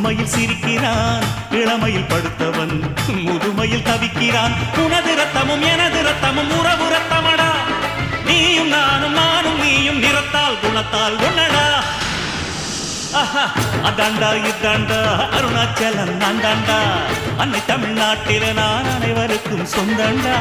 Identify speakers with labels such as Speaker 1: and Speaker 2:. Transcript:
Speaker 1: புதுமையில் சிரிக்கிறான், இளமையில் படுத்தவன் முதுமையில் தவிக்கிறான். உனது ரத்தமும் எனது ரத்தமும் உறவு ரத்தமடா, நீயும் நானும் நானும் நீயும் நிறத்தால் குணத்தால் ஒன்னடா. அதாண்டா இதாண்டா அருணாச்சலம் நான் தாண்டா, அன்னை தமிழ்நாட்டில நான் அனைவருக்கும் சொந்தண்டா.